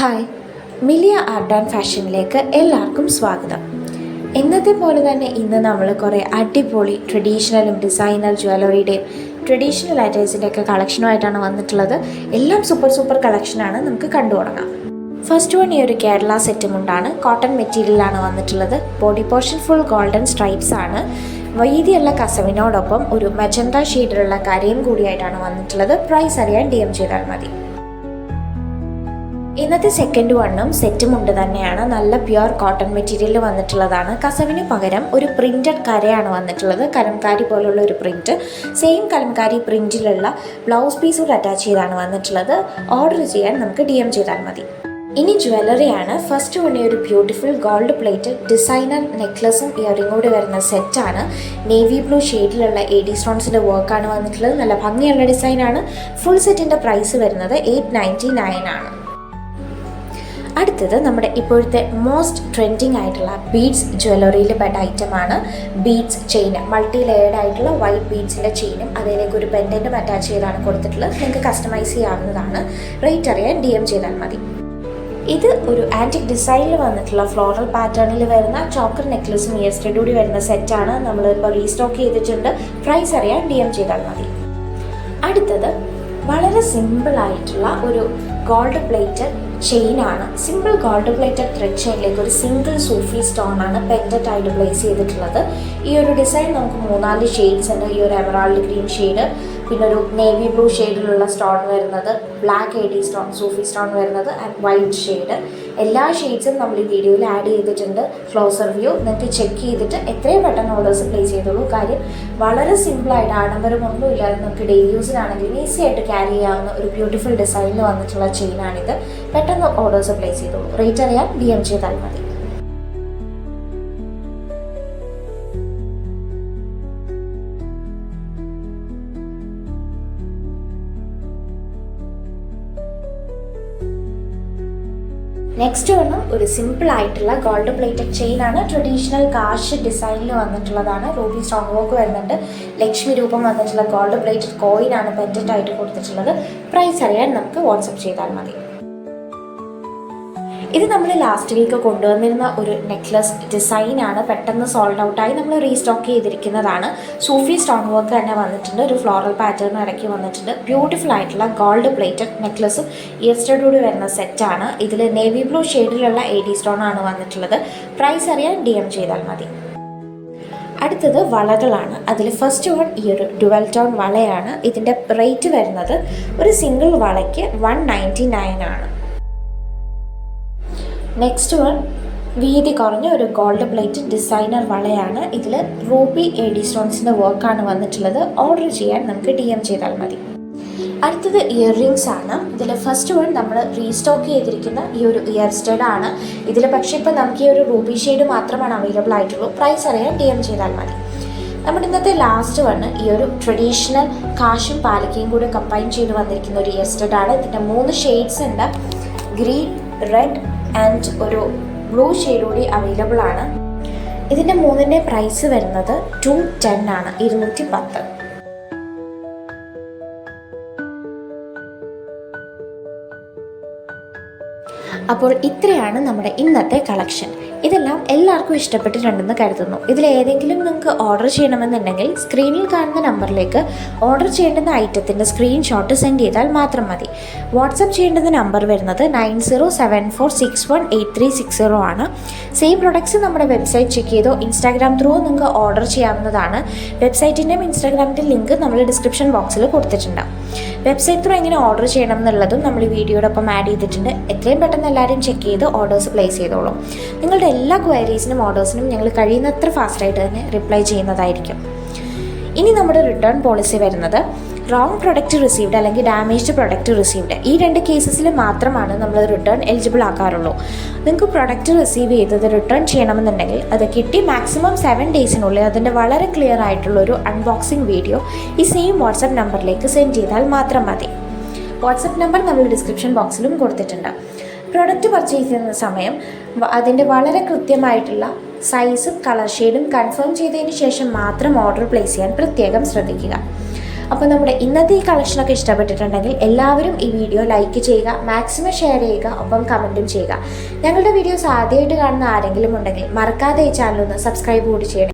Hi, Millia art and ഫാഷനിലേക്ക് എല്ലാവർക്കും സ്വാഗതം. ഇന്നത്തെ പോലെ തന്നെ ഇന്ന് നമ്മൾ കുറേ അടിപൊളി ട്രഡീഷണലും ഡിസൈനർ ജ്വല്ലറിയുടെയും ട്രഡീഷണൽ ഐറ്റംസിൻ്റെയൊക്കെ കളക്ഷനുമായിട്ടാണ് വന്നിട്ടുള്ളത്. എല്ലാം സൂപ്പർ കളക്ഷനാണ്. നമുക്ക് കണ്ടു തുടങ്ങാം. ഫസ്റ്റ് വൺ ഈ ഒരു കേരള സെറ്റ് മുണ്ടാണ്. കോട്ടൺ മെറ്റീരിയലാണ് വന്നിട്ടുള്ളത്. Body portion full golden stripes ആണ്. വീതിയുള്ള കസവിനോടൊപ്പം ഒരു മജന്ത ഷെയ്ഡിലുള്ള കരയും കൂടിയായിട്ടാണ് വന്നിട്ടുള്ളത്. പ്രൈസ് അറിയാൻ DM ചെയ്താൽ മതി. ഇന്നത്തെ സെക്കൻഡ് വണ്ണും സെറ്റും ഉണ്ട് തന്നെയാണ്. നല്ല പ്യുവർ കോട്ടൺ മെറ്റീരിയൽ വന്നിട്ടുള്ളതാണ്. കസവിന് പകരം ഒരു പ്രിന്റഡ് കരയാണ് വന്നിട്ടുള്ളത്. കലംകാരി പോലുള്ള ഒരു പ്രിന്റ്, സെയിം കലംകാരി പ്രിന്റിലുള്ള ബ്ലൗസ് പീസ് കൂടെ അറ്റാച്ച് ചെയ്താണ് വന്നിട്ടുള്ളത്. ഓർഡർ ചെയ്യാൻ നമുക്ക് DM ചെയ്താൽ മതി. ഇനി ജ്വല്ലറിയാണ്. ഫസ്റ്റ് വൺ ഒരു ബ്യൂട്ടിഫുൾ ഗോൾഡ് പ്ലേറ്റ് ഡിസൈനർ നെക്ലസും ഇയറിംഗ് കൂടി വരുന്ന സെറ്റാണ്. നേവി ബ്ലൂ ഷെയ്ഡിലുള്ള AD സ്റ്റോൺസിൻ്റെ വർക്കാണ് വന്നിട്ടുള്ളത്. നല്ല ഭംഗിയുള്ള ഡിസൈനാണ്. ഫുൾ സെറ്റിൻ്റെ പ്രൈസ് വരുന്നത് 899 ആണ്. അടുത്തത് നമ്മുടെ ഇപ്പോഴത്തെ മോസ്റ്റ് ട്രെൻഡിങ് ആയിട്ടുള്ള ബീഡ്സ് ജ്വല്ലറിയിൽ പെട്ട ഐറ്റമാണ്. ബീഡ്സ് ചെയിൻ, മൾട്ടി ലെയർഡ് ആയിട്ടുള്ള വൈറ്റ് ബീഡ്സിൻ്റെ ചെയിനും അതിലേക്ക് ഒരു പെൻഡൻറ്റും അറ്റാച്ച് ചെയ്താണ് കൊടുത്തിട്ടുള്ളത്. നിങ്ങൾക്ക് കസ്റ്റമൈസ് ചെയ്യാവുന്നതാണ്. റേറ്റ് അറിയാൻ DM ചെയ്താൽ മതി. ഇത് ഒരു ആൻറ്റിക് ഡിസൈനിൽ വന്നിട്ടുള്ള ഫ്ലോറൽ പാറ്റേണിൽ വരുന്ന ചോക്കർ നെക്ലസും ഇയർ സ്റ്റഡ് കൂടി വരുന്ന സെറ്റാണ്. നമ്മളിപ്പോൾ റീസ്റ്റോക്ക് ചെയ്തിട്ടുണ്ട്. പ്രൈസ് അറിയാൻ DM ചെയ്താൽ മതി. അടുത്തത് വളരെ സിമ്പിളായിട്ടുള്ള ഒരു ഗോൾഡ് പ്ലേറ്റഡ് ചെയിനാണ്. സിമ്പിൾ ഗോൾഡ് പ്ലേറ്റഡ് ത്രെഡ് ചെയിനിലേക്ക് ഒരു സിംഗിൾ സൂഫി സ്റ്റോൺ ആണ് പെൻഡന്റ് ആയിട്ട് പ്ലേസ് ചെയ്തിട്ടുള്ളത്. ഈ ഒരു ഡിസൈൻ നമുക്ക് 3-4 ഷെയ്ഡ്സ് ഉണ്ട്. ഈ ഒരു എമറാൾഡ് ഗ്രീൻ ഷെയ്ഡ്, പിന്നെ ഒരു നേവി ബ്ലൂ ഷെയ്ഡിലുള്ള സ്റ്റോൺ വരുന്നത്, ബ്ലാക്ക് AD സ്റ്റോൺ, സൂഫി സ്റ്റോൺ വരുന്നത് ആൻഡ് വൈറ്റ് ഷെയ്ഡ്. എല്ലാ ഷെയ്ഡ്സും നമ്മൾ ഈ വീഡിയോയിൽ ആഡ് ചെയ്തിട്ടുണ്ട്. ക്ലോസർ വ്യൂ നിങ്ങൾക്ക് ചെക്ക് ചെയ്തിട്ട് എത്രയും പെട്ടെന്ന് ഓർഡേഴ്സ് പ്ലേസ് ചെയ്തോളൂ. കാര്യം വളരെ സിമ്പിളായിട്ട് ആഡംബരമൊന്നും ഇല്ലാതെ നമുക്ക് ഡെയിലി യൂസിനാണെങ്കിലും ഈസി ആയിട്ട് ക്യാരി ചെയ്യാവുന്ന ഒരു ബ്യൂട്ടിഫുൾ ഡിസൈനിൽ വന്നിട്ടുള്ള ചെയിനാണിത്. പെട്ടെന്ന് ഓർഡേഴ്സ് പ്ലേസ് ചെയ്തോളൂ. റേറ്റ് അറിയാൻ DM ചെയ്താൽ മതി. നെക്സ്റ്റ് വന്ന് ഒരു സിമ്പിൾ ആയിട്ടുള്ള ഗോൾഡ് പ്ലേറ്റഡ് ചെയിൻ ആണ്. ട്രഡീഷണൽ കാഷ് ഡിസൈനിൽ വന്നിട്ടുള്ളതാണ്. റൂബി സ്റ്റോൺ വർക്ക് വരുന്നുണ്ട്. ലക്ഷ്മി രൂപം വന്നിട്ടുള്ള ഗോൾഡ് പ്ലേറ്റഡ് കോയിൻ ആണ് പെൻഡന്റ് ആയിട്ട് കൊടുത്തിട്ടുള്ളത്. പ്രൈസ് അറിയാൻ നമുക്ക് വാട്സപ്പ് ചെയ്താൽ മതി. ഇത് നമ്മൾ ലാസ്റ്റ് വീക്ക് കൊണ്ടുവന്നിരുന്ന ഒരു നെക്ലസ് ഡിസൈനാണ്. പെട്ടെന്ന് സോൾഡ് ഔട്ടായി നമ്മൾ റീസ്റ്റോക്ക് ചെയ്തിരിക്കുന്നതാണ്. സൂഫി സ്റ്റോൺ വർക്ക് തന്നെ വന്നിട്ടുണ്ട്. ഒരു ഫ്ലോറൽ പാറ്റേൺ ഇറക്കി വന്നിട്ടുണ്ട്. ബ്യൂട്ടിഫുൾ ആയിട്ടുള്ള ഗോൾഡ് പ്ലേറ്റഡ് നെക്ലസും ഇയർ സ്റ്റഡ് കൂടി വരുന്ന സെറ്റാണ്. ഇതിൽ നേവി ബ്ലൂ ഷെയ്ഡിലുള്ള AD സ്റ്റോൺ ആണ് വന്നിട്ടുള്ളത്. പ്രൈസ് അറിയാൻ DM ചെയ്താൽ മതി. അടുത്തത് വളകളാണ്. അതിൽ ഫസ്റ്റ് വൺ ഈ ഒരു ഡുവൽ ടോൺ വളയാണ്. ഇതിൻ്റെ റേറ്റ് വരുന്നത് ഒരു സിംഗിൾ വളയ്ക്ക് 199 ആണ്. നെക്സ്റ്റ് വൺ വീതി കുറഞ്ഞ ഒരു ഗോൾഡ് പ്ലേറ്റ് ഡിസൈനർ വളയാണ്. ഇതിൽ റൂബി AD സ്റ്റോൺസിൻ്റെ വർക്കാണ് വന്നിട്ടുള്ളത്. ഓർഡർ ചെയ്യാൻ നമുക്ക് DM ചെയ്താൽ മതി. അടുത്തത് ഇയർ റിങ്സ് ആണ്. ഇതിൽ ഫസ്റ്റ് വൺ നമ്മൾ റീസ്റ്റോക്ക് ചെയ്തിരിക്കുന്ന ഈ ഒരു ഇയർ സ്റ്റഡ് ആണ്. ഇതിൽ പക്ഷേ ഇപ്പോൾ നമുക്ക് ഈ ഒരു റൂബി ഷെയ്ഡ് മാത്രമാണ് അവൈലബിൾ ആയിട്ടുള്ളൂ. പ്രൈസ് അറിയാൻ DM ചെയ്താൽ മതി. നമ്മുടെ ഇന്നത്തെ ലാസ്റ്റ് വണ് ഈ ഒരു ട്രഡീഷണൽ കാശും പാലക്കയും കൂടി കമ്പൈൻ ചെയ്ത് വന്നിരിക്കുന്ന ഒരു ഇയർ സ്റ്റഡ് ആണ്. ഇതിൻ്റെ 3 ഷെയ്ഡ്സ് ഉണ്ട്. ഗ്രീൻ, റെഡ് ആൻഡ് ഒരു ബ്ലൂ ഷെയ്ഡ് കൂടി അവൈലബിൾ ആണ്. ഇതിൻ്റെ 3ൻ്റെ പ്രൈസ് വരുന്നത് 210 ആണ്, 210. അപ്പോൾ ഇത്രയാണ് നമ്മുടെ ഇന്നത്തെ കളക്ഷൻ. ഇതെല്ലാം എല്ലാവർക്കും ഇഷ്ടപ്പെട്ടിട്ടുണ്ടെന്ന് കരുതുന്നു. ഇതിലേതെങ്കിലും നിങ്ങൾക്ക് ഓർഡർ ചെയ്യണമെന്നുണ്ടെങ്കിൽ സ്ക്രീനിൽ കാണുന്ന നമ്പറിലേക്ക് ഓർഡർ ചെയ്യേണ്ടുന്ന ഐറ്റത്തിൻ്റെ സ്ക്രീൻഷോട്ട് സെൻഡ് ചെയ്താൽ മാത്രം മതി. വാട്സപ്പ് ചെയ്യേണ്ടുന്ന നമ്പർ വരുന്നത് 9074618360 ആണ്. സെയിം പ്രൊഡക്ട്സ് നമ്മുടെ വെബ്സൈറ്റ് ചെക്ക് ചെയ്തോ ഇൻസ്റ്റാഗ്രാം ത്രൂ നിങ്ങൾക്ക് ഓർഡർ ചെയ്യാവുന്നതാണ്. വെബ്സൈറ്റിൻ്റെയും ഇൻസ്റ്റാഗ്രാമിൻ്റെ ലിങ്ക് നമ്മൾ ഡിസ്ക്രിപ്ഷൻ ബോക്സിൽ കൊടുത്തിട്ടുണ്ട്. വെബ്സൈറ്റ് ത്രൂ എങ്ങനെ ഓർഡർ ചെയ്യണം എന്നുള്ളതും നമ്മൾ ഈ വീഡിയോടൊപ്പം ആഡ് ചെയ്തിട്ടുണ്ട്. എത്രയും പെട്ടെന്ന് എല്ലാവരും ചെക്ക് ചെയ്ത് ഓർഡേഴ്സ് പ്ലേസ് ചെയ്തോളൂ. നിങ്ങളുടെ എല്ലാ ക്വയറീസിനും ഓർഡേഴ്സിനും ഞങ്ങൾ കഴിയുന്നത്ര ഫാസ്റ്റായിട്ട് തന്നെ റിപ്ലൈ ചെയ്യുന്നതായിരിക്കും. ഇനി നമ്മുടെ റിട്ടേൺ പോളിസി വരുന്നത് റോങ് പ്രൊഡക്റ്റ് റിസീവ്ഡ് അല്ലെങ്കിൽ ഡാമേജ്ഡ് പ്രൊഡക്റ്റ് റിസീവ്ഡ്, ഈ 2 കേസസിൽ മാത്രമാണ് നമ്മൾ റിട്ടേൺ എലിജിബിൾ ആക്കാറുള്ളൂ. നിങ്ങൾക്ക് പ്രൊഡക്റ്റ് റിസീവ് ചെയ്തത് റിട്ടേൺ ചെയ്യണമെന്നുണ്ടെങ്കിൽ അത് കിട്ടി മാക്സിമം 7 ഡേയ്സിനുള്ളിൽ അതിൻ്റെ വളരെ ക്ലിയർ ആയിട്ടുള്ളൊരു അൺബോക്സിംഗ് വീഡിയോ ഈ സെയിം വാട്സപ്പ് നമ്പറിലേക്ക് സെൻഡ് ചെയ്താൽ മാത്രം മതി. വാട്സപ്പ് നമ്പർ നമ്മൾ ഡിസ്ക്രിപ്ഷൻ ബോക്സിലും കൊടുത്തിട്ടുണ്ട്. പ്രൊഡക്റ്റ് പർച്ചേസ് ചെയ്യുന്ന സമയം അതിൻ്റെ വളരെ കൃത്യമായിട്ടുള്ള സൈസും കളർ ഷെയ്ഡും കൺഫേം ചെയ്തതിന് ശേഷം മാത്രം ഓർഡർ പ്ലേസ് ചെയ്യാൻ പ്രത്യേകം ശ്രദ്ധിക്കുക. അപ്പോൾ നമ്മുടെ ഇന്നത്തെ ഈ കളക്ഷനൊക്കെ ഇഷ്ടപ്പെട്ടിട്ടുണ്ടെങ്കിൽ എല്ലാവരും ഈ വീഡിയോ ലൈക്ക് ചെയ്യുക, മാക്സിമം ഷെയർ ചെയ്യുക, ഒപ്പം കമൻറ്റും ചെയ്യുക. ഞങ്ങളുടെ വീഡിയോസ് ആദ്യമായിട്ട് കാണുന്ന ആരെങ്കിലും ഉണ്ടെങ്കിൽ മറക്കാതെ ഈ ചാനൽ ഒന്ന് സബ്സ്ക്രൈബ് കൂടി ചെയ്യണം.